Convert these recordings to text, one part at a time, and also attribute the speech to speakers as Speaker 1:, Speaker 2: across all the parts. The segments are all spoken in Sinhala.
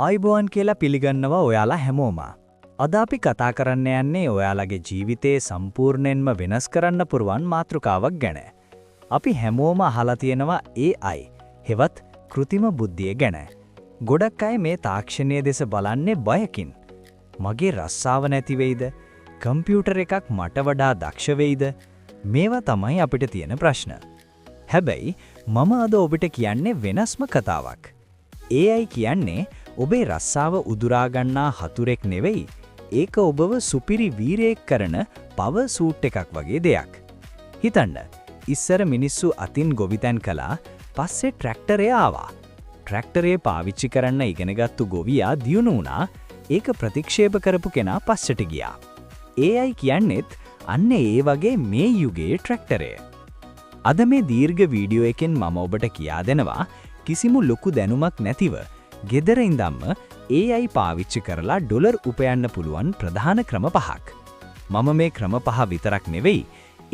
Speaker 1: ආයුබෝවන් කියලා පිළිගන්නවා ඔයාලා හැමෝම. අද අපි කතා කරන්න යන්නේ ඔයාලගේ ජීවිතේ සම්පූර්ණයෙන්ම වෙනස් කරන්න පුරුවන් මාතෘකාවක් ගැන. අපි හැමෝම අහලා තියෙනවා AI, හෙවත් කෘතිම බුද්ධිය ගැන. ගොඩක් අය මේ තාක්ෂණයේ දෙස බලන්නේ බයකින්. මගේ රස්සාව නැති වෙයිද? කම්පියුටර් එකක් මට වඩා දක්ෂ වෙයිද? මේවා තමයි අපිට තියෙන ප්‍රශ්න. හැබැයි මම අද ඔබට කියන්නේ වෙනස්ම කතාවක්. AI කියන්නේ ඔබේ රස්සාව උදුරා ගන්නා හතුරෙක් නෙවෙයි. ඒක ඔබව සුපිරි වීරයෙක් කරන පවර් සූට් එකක් වගේ දෙයක්. හිතන්න, ඉස්සර මිනිස්සු අතින් ගොවිතැන් කළා, පස්සේ ට්‍රැක්ටරය ආවා. ට්‍රැක්ටරේ පාවිච්චි කරන්න ඉගෙනගත්තු ගොවියා දියුණු වුණා. ඒක ප්‍රතික්ෂේප කරපු කෙනා පස්සට ගියා. AI කියන්නේත් අන්න ඒ වගේ මේ යුගයේ ට්‍රැක්ටරය. අද මේ දීර්ඝ වීඩියෝ එකෙන් මම ඔබට කියා දෙනවා කිසිම ලොකු දැනුමක් නැතිව ගෙදර ඉඳන්ම AI පාවිච්චි කරලා ඩොලර් උපයන්න පුළුවන් ප්‍රධාන ක්‍රම 5ක්. මම මේ ක්‍රම 5 විතරක් නෙවෙයි,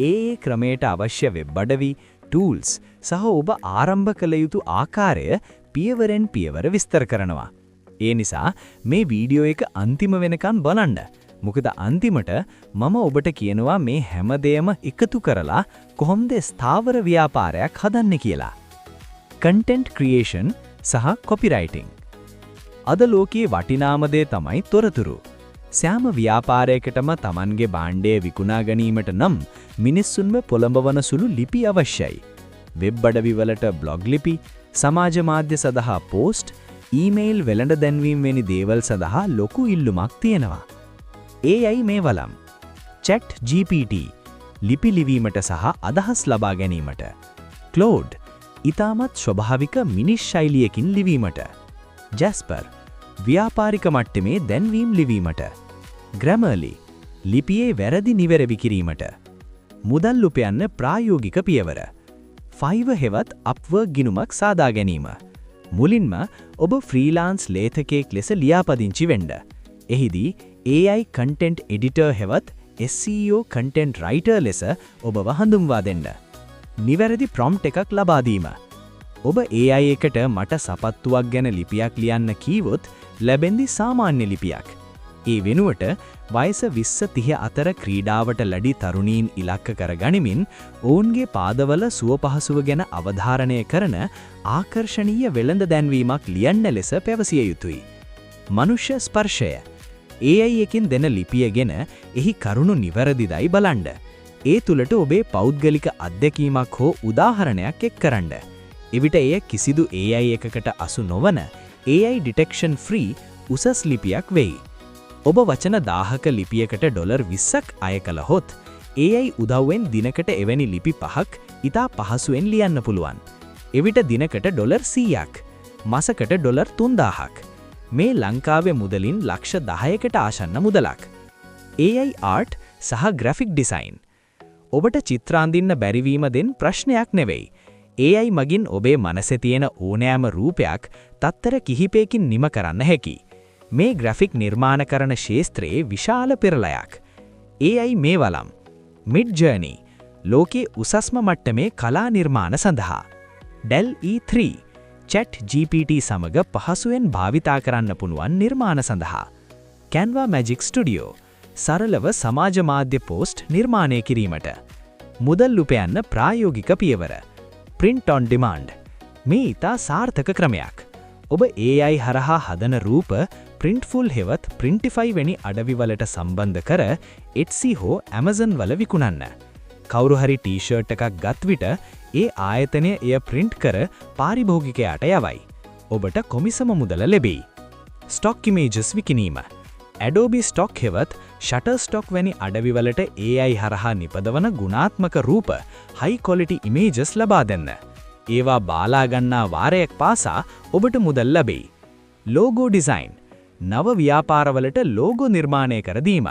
Speaker 1: ඒ ක්‍රමයට අවශ්‍ය වෙබ් අඩවි, ටූල්ස් සහ ඔබ ආරම්භ කළ යුතු ආකාරය පියවරෙන් පියවර විස්තර කරනවා. ඒ නිසා මේ වීඩියෝ එක අන්තිම වෙනකන් බලන්න. මොකද අන්තිමට මම ඔබට කියනවා මේ හැමදේම එකතු කරලා කොහොමද ස්ථාවර ව්‍යාපාරයක් හදන්නේ කියලා. කන්ටෙන්ට් ක්‍රියේෂන් සහ කොපිරයිටිං. අද ලෝකයේ වටිනාම දේ තමයි තොරතුරු. සෑම ව්‍යාපාරයකටම Tamanගේ භාණ්ඩය විකුණා ගැනීමට නම් මිනිස්සුන්ව පොළඹවන සුළු ලිපි අවශ්‍යයි. වෙබ් අඩවි වලට බ්ලොග් ලිපි, සමාජ මාධ්‍ය සඳහා පෝස්ට්, ඊමේල් වෙළඳ දැන්වීම් වැනි දේවල් සඳහා ලොකු ඉල්ලුමක් තියෙනවා. AI මේ වලම්. chat GPT ලිපි ලිවීමට සහ අදහස් ලබා ගැනීමට. Claude ඊටමත් ස්වභාවික මිනිස් ශෛලියකින් ලිවීමට. Jasper ව්‍යාපාරික මට්ටමේ දැන්වීම් ලිවීමට. Grammarly ලිපියේ වැරදි නිවැරදි කිරීමට. මුදල් උපයන්න ප්‍රායෝගික පියවර. Fiverr හෙවත් Upwork ගිණුමක් සාදා ගැනීම. මුලින්ම ඔබ ෆ්‍රීලාන්ස් ලේඛකයෙක් ලෙස ලියාපදිංචි වෙන්න. එහිදී AI content editor හෙවත් SEO content writer ලෙස ඔබව හඳුන්වා දෙන්න. නිවැරදි ප්‍රොම්ප්ට් එකක් ලබා දීම. ඔබ AI එකට මට සපත්තුවක් ගැන ලිපියක් ලියන්න කීවොත් ලැබෙන්නේ සාමාන්‍ය ලිපියක්. ඒ වෙනුවට වයස 20-30 අතර ක්‍රීඩාවට ලැබි තරුණීන් ඉලක්ක කරගනිමින් ඔවුන්ගේ පාදවල සුවපහසුව ගැන අවධාරණය කරන ආකර්ශනීය වෙළඳ දැන්වීමක් ලියන්න ලෙස පැවසිය යුතුයි. මනුෂ්‍ය ස්පර්ශය. AI එකකින් දෙන ලිපියගෙන එහි කරුණු නිවැරදිදයි බලන්න. ඒ තුලට ඔබේ පෞද්ගලික අත්දැකීමක් හෝ උදාහරණයක් එක් කරන්න. එවිට එය කිසිදු AI එකකට අසු නොවන AI detection free උසස් ලිපියක් වෙයි. ඔබ වචන 1000ක ලිපියකට ඩොලර් 20ක් අය කළහොත් AI උදව්වෙන් දිනකට එවැනි ලිපි 5ක් ඉතා පහසුවෙන් ලියන්න පුළුවන්. එවිට දිනකට ඩොලර් 100ක්, මාසකට ඩොලර් 3000ක්. මේ ලංකාවේ මුදලින් ලක්ෂ 10කට ආසන්න මුදලක්. AI art සහ graphic design. ඔබට චිත්‍ර අඳින්න බැරිවීම දෙන් ප්‍රශ්නයක් නෙවෙයි. AI මගින් ඔබේ මනසේ තියෙන ඕනෑම රූපයක් තත්තර කිහිපයකින් නිම කරන්න හැකි. මේ ග්‍රැෆික් නිර්මාණ කරන ක්ෂේත්‍රයේ විශාල පෙරලයක්. AI මේ වලම්. Midjourney ලෝකයේ උසස්ම මට්ටමේ කලා නිර්මාණ සඳහා. Dell E3 chat GPT සමග පහසුවෙන් භාවිතා කරන්න පුළුවන් නිර්මාණ සඳහා. Canva Magic Studio සරලව සමාජ මාධ්‍ය පෝස්ට් නිර්මාණය කිරීමට. මුදල් උපයන්න ප්‍රායෝගික පියවර. Print on demand. මේ ඉතා සාර්ථක ක්‍රමයක්. ඔබ AI හරහා හදන රූප Printful හෙවත් Printify වැනි අඩවි වලට සම්බන්ධ කර Etsy හෝ Amazon වල විකුණන්න. කවුරු හරි ටී-ෂර්ට් එකක් ගත් විට ඒ ආයතනය එය print කර පාරිභෝගිකයාට යවයි. ඔබට කොමිසම මුදල ලැබෙයි. Stock images විකිණීම. Adobe Stock හෙවත් Shutterstock වැනි අඩවි වලට AI හරහා නිපදවන ගුණාත්මක රූප high quality images ලබා දෙන්න. ඒවා බාලා ගන්නා වාරයක් පාසා ඔබට මුදල් ලැබෙයි. Logo design නව ව්‍යාපාරවලට ලෝගෝ නිර්මාණය කර දීම.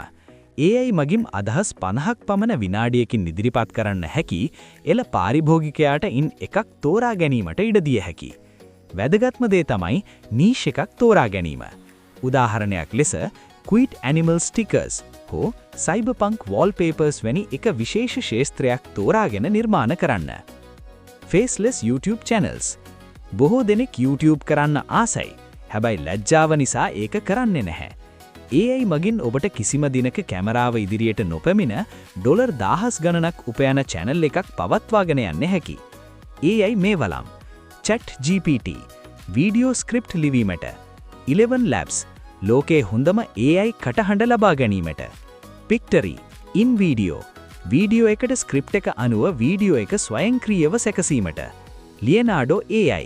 Speaker 1: AI මගින් අදහස් 50ක් පමණ විනාඩියකින් ඉදිරිපත් කරන්න හැකි එල පාරිභෝගිකයාට ඉන් එකක් තෝරා ගැනීමට ඉඩ දිය හැකි. වැදගත්ම දේ තමයි niche එකක් තෝරා ගැනීම. උදාහරණයක් ලෙස Quit Animal Stickers හෝ Cyberpunk Wallpapers වැනි එක විශේෂ ක්ෂේත්‍රයක් තෝරාගෙන නිර්මාණ කරන්න. Faceless YouTube channels. බොහෝ දෙනෙක් YouTube කරන්න ආසයි. හැබැයි ලැජ්ජාව නිසා ඒක කරන්නේ නැහැ. AI මගින් ඔබට කිසිම දිනක කැමරාව ඉදිරියට නොපැමිණ ඩොලර් 1000 ගණනක් උපයන channel එකක් පවත්වාගෙන යන්න හැකි. AI මේ වලම් Chat GPT වීඩියෝ ස්ක්‍රිප්ට් ලිවීමට 11 Labs ලෝකේ හොඳම AI කටහඬ ලබා ගැනීමට Pictory in video වීඩියෝ එකට ස්ක්‍රිප්ට් එක අනුව වීඩියෝ එක ස්වයංක්‍රීයව සැකසීමට Leonardo AI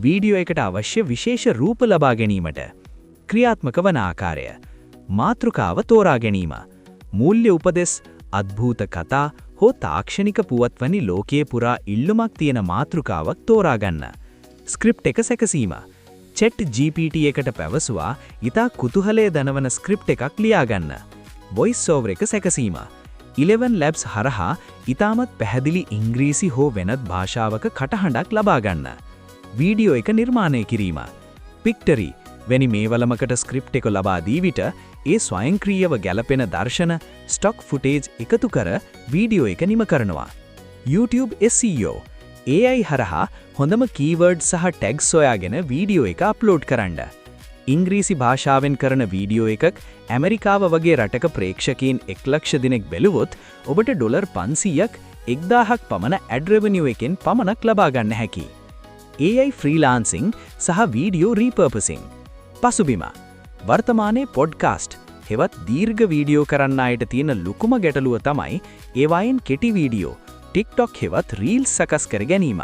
Speaker 1: වීඩියෝ එකට අවශ්‍ය විශේෂ රූප ලබා ගැනීමට ක්‍රියාත්මක වන ආකාරය මාතෘකාව තෝරා ගැනීම මූල්‍ය උපදෙස් අద్භූත කතා හෝ තාක්ෂණික පුවත් වැනි ලෝකයේ පුරා ඉල්ලුමක් තියෙන මාතෘකාවක් තෝරා ගන්න ස්ක්‍රිප්ට් එක සැකසීම Chat GPT එකට පැවසුවා ඊතා කුතුහලයේ දනවන ස්ක්‍රිප්ට් එකක් ලියා ගන්න voice over එක සැකසීම 11 Labs හරහා ඊටමත් පැහැදිලි ඉංග්‍රීසි හෝ වෙනත් භාෂාවක කටහඬක් ලබා ගන්න වීඩියෝ එක නිර්මාණය කිරීම Pictory වැනි මේ වලමකට ස්ක්‍රිප්ට් එක ලබා දී විට ඒ ස්වයංක්‍රීයව ගැලපෙන දර්ශන ස්ටොක් ෆුටේජ් එකතු කර වීඩියෝ එක නිම කරනවා YouTube SEO AI හරහා හොඳම කීවර්ඩ් සහ ටැග්ස් සොයාගෙන වීඩියෝ එක අප්ලෝඩ් කරන්න ඉංග්‍රීසි භාෂාවෙන් කරන වීඩියෝ එකක් ඇමරිකාව වගේ රටක ප්‍රේක්ෂකයන් 1 ලක්ෂ දිනක් බැලුවොත් ඔබට ඩොලර් 500ක් 1000ක් පමණ ඇඩ් රෙවෙනියු එකෙන් පමණක් ලබා ගන්න හැකියි. AI ෆ්‍රීලාන්සිං සහ වීඩියෝ රීපර්පසිං. පසුබිම. වර්තමානයේ පොඩ්කාස්ට් හෙවත් දීර්ඝ වීඩියෝ කරන්න අයට තියෙන ලොකුම ගැටලුව තමයි ඒවායින් කෙටි වීඩියෝ TikTok හෙවත් රීල්ස් සකස් කර ගැනීම.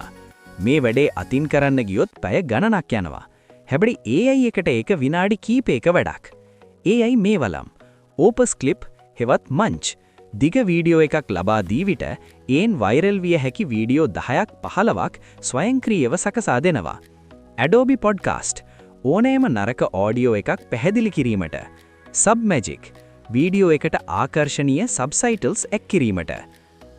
Speaker 1: මේ වැඩේ අතින් කරන්න ගියොත් පැය ගණනක් යනවා. හැබැයි AI එකට ඒක විනාඩි කීපයක වැඩක්. AI මේ වලම් ඕපස් ක්ලිප් හෙවත් මංච් දිග වීඩියෝ එකක් ලබා දී විට ඒන් වෛරල් විය හැකි වීඩියෝ 10ක් 15ක් ස්වයංක්‍රීයව සකසා දෙනවා. Adobe Podcast ඕනෑම නරක ඔඩියෝ එකක් පැහැදිලි කිරීමට Submagic වීඩියෝ එකට ආකර්ශනීය සබ්ටයිටල්ස් එක් කිරීමට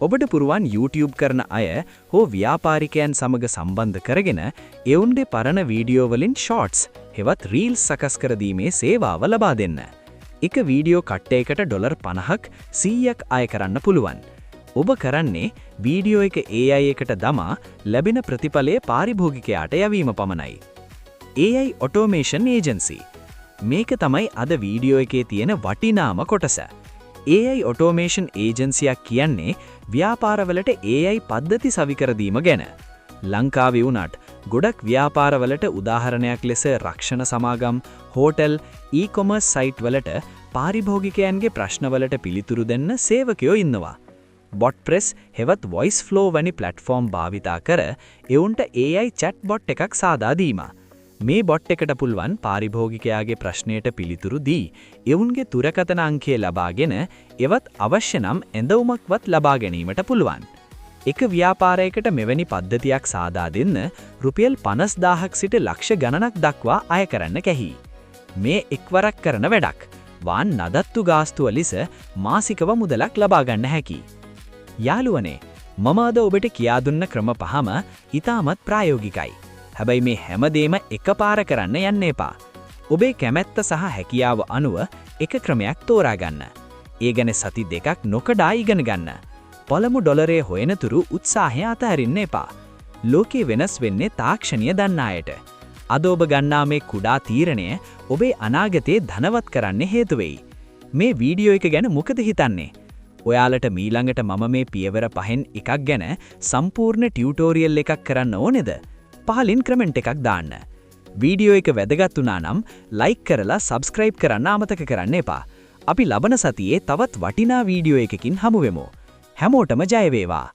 Speaker 1: ඔබට පුරුවන් YouTube කරන අය හෝ ව්‍යාපාරිකයන් සමග සම්බන්ධ කරගෙන එවුන්ගේ පරණ වීඩියෝ වලින් ෂෝට්ස් හෙවත් රීල්ස් සකස් කර දීමේ සේවාව ලබා දෙන්න. එක වීඩියෝ කට්ටයකට ඩොලර් 50ක් 100ක් අය කරන්න පුළුවන්. ඔබ කරන්නේ වීඩියෝ එක AI එකට දමා ලැබෙන ප්‍රතිඵලයේ පාරිභෝගිකයාට යවීම පමණයි. AI Automation Agency මේක තමයි අද වීඩියෝ එකේ තියෙන වටිනාම කොටස. AI Automation Agency එක කියන්නේ ව්‍යාපාරවලට AI පද්ධති සවිකර දීම ගැන. ලංකාවේ වුණත් ගොඩක් ව්‍යාපාරවලට උදාහරණයක් ලෙස රක්ෂණ සමාගම්, හෝටල්, e-commerce site වලට පාරිභෝගිකයන්ගේ ප්‍රශ්නවලට පිළිතුරු දෙන්න සේවකයෝ ඉන්නවා. BotPress හෙවත් voice flow වැනි platform භාවිතා කර එවුන්ට AI chatbot එකක් සාදා දීම. මේ බොට් එකට පුළුවන් පාරිභෝගිකයාගේ ප්‍රශ්නයට පිළිතුරු දී එවුන්ගේ දුරකථන අංකය ලබාගෙන එවත් අවශ්‍ය නම් ඇඳවුමක්වත් ලබා ගැනීමට පුළුවන්. එක ව්‍යාපාරයකට මෙවැනි පද්ධතියක් සාදා දෙන්න රුපියල් 50000ක් සිට ලක්ෂ ගණනක් දක්වා අය කරන්න කැහි. මේ එක්වරක් කරන වැඩක්. වාන් නදත්තු ගාස්තුව ලෙස මාසිකව මුදලක් ලබා ගන්න හැකි. යාළුවනේ, මම අද ඔබට කියා දුන්න ක්‍රම පහම ඉතාමත් ප්‍රායෝගිකයි. හැබැයි මේ හැමදේම එකපාර කරන්න යන්න එපා. ඔබේ කැමැත්ත සහ හැකියාව අනුව එක ක්‍රමයක් තෝරා ගන්න. ඒ ගැන සති දෙකක් නොකඩා ඉගෙන ගන්න. පළමු ඩොලරේ හොයනතුරු උත්සාහය අතහරින්න එපා. ලෝකේ වෙනස් වෙන්නේ තාක්ෂණීය දන්න අයට. අද ඔබ ගන්නා මේ කුඩා තීරණය ඔබේ අනාගතේ ධනවත් කරන්න හේතු වෙයි. මේ වීඩියෝ එක ගැන මොකද හිතන්නේ? ඔයාලට මීළඟට මම මේ පියවර පහෙන් එකක් ගැන සම්පූර්ණ ටියුටෝරියල් එකක් කරන්න ඕනේද? පහලින් කමෙන්ට් එකක් දාන්න. වීඩියෝ එක වැදගත් වුණා නම් ලයික් කරලා සබ්ස්ක්‍රයිබ් කරන්න අමතක කරන්න එපා. අපි ලබන සතියේ තවත් වටිනා වීඩියෝ එකකින් හමු වෙමු. හැමෝටම ජය වේවා.